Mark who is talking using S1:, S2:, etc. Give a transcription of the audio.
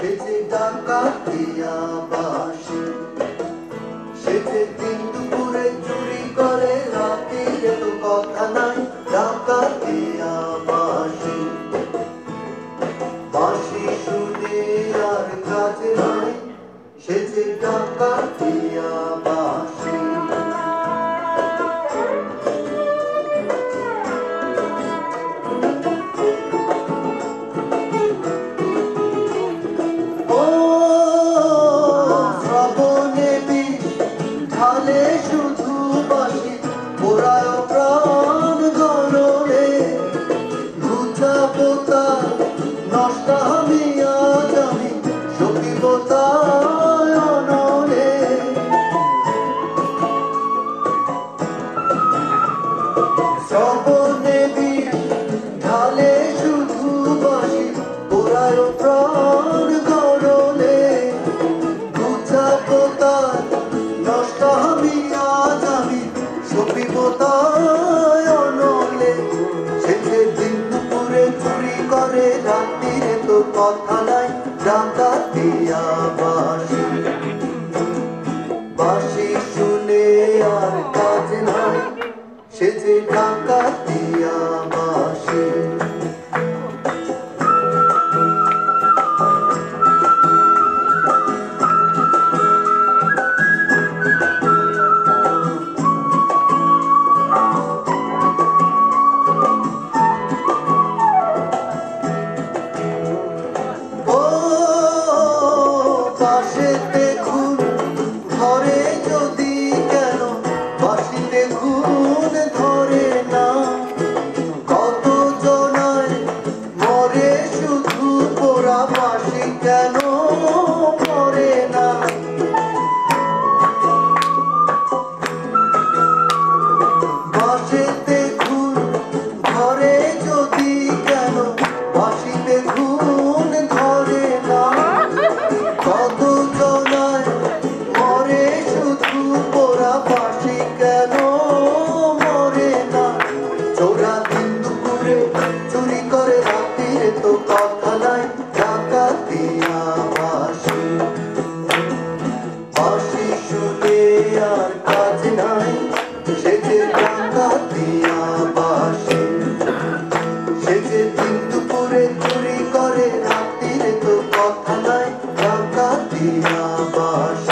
S1: সেজে ডাকাতিয়া বাসি, সেজে দিন দুপুরে চুরি করে রাতের তো কথা নাই, ডাকাতিয়া বাসি। বাঁশি শুনে আর কাজ নাই, সেজে ডাকাতিয়া বাসি। ঢালে শুধু বাঁশি, পোড়ায় প্রাণ গরলে, ঘুচা পোতা নষ্ট আমি আজ আমি সকিব তাই অনলে। শ্রবণে বিষ ঢালে শুধু বাঁশি, পোড়ায় প্রাণ গরলে, ঘুচা পোতা নষ্ট আমি আজ আমি সকিব তাই অনলে। সেজে দিন দুপুরে চুরি করে রাত্রিরে তো কথা নাই, ডাকাতিয়া বাঁশি। বাঁশি শুনে আর কাজ নাই, সেজে ডাকাতিয়া বাঁশি। বাঁশিতে খুন ধরে যদি কেন, বাঁশিতে খুন ধরে না। কত জনায় মরে শুধু পোড়া, বাঁশি কেন মরে না। বাঁশিতে খুন ধরে যদি কেন, বাঁশিতে খুন ধরে না। কত জনায় মরে শুধু পোড়া, বাঁশি কেন মরে না। চোরা দিন দুপুরে চুরি করে রাত্রিরে তো কথা নাই, ডাকাতিয়া বাঁশি। বাঁশি শুনে আর কাজ নাই, সেজে ডাকাতিয়া বাঁশি। সেজে দিন দুপুরে চুরি করে রাত্রিরে তো কথা নাই, ডাকাতিয়া বাঁশি।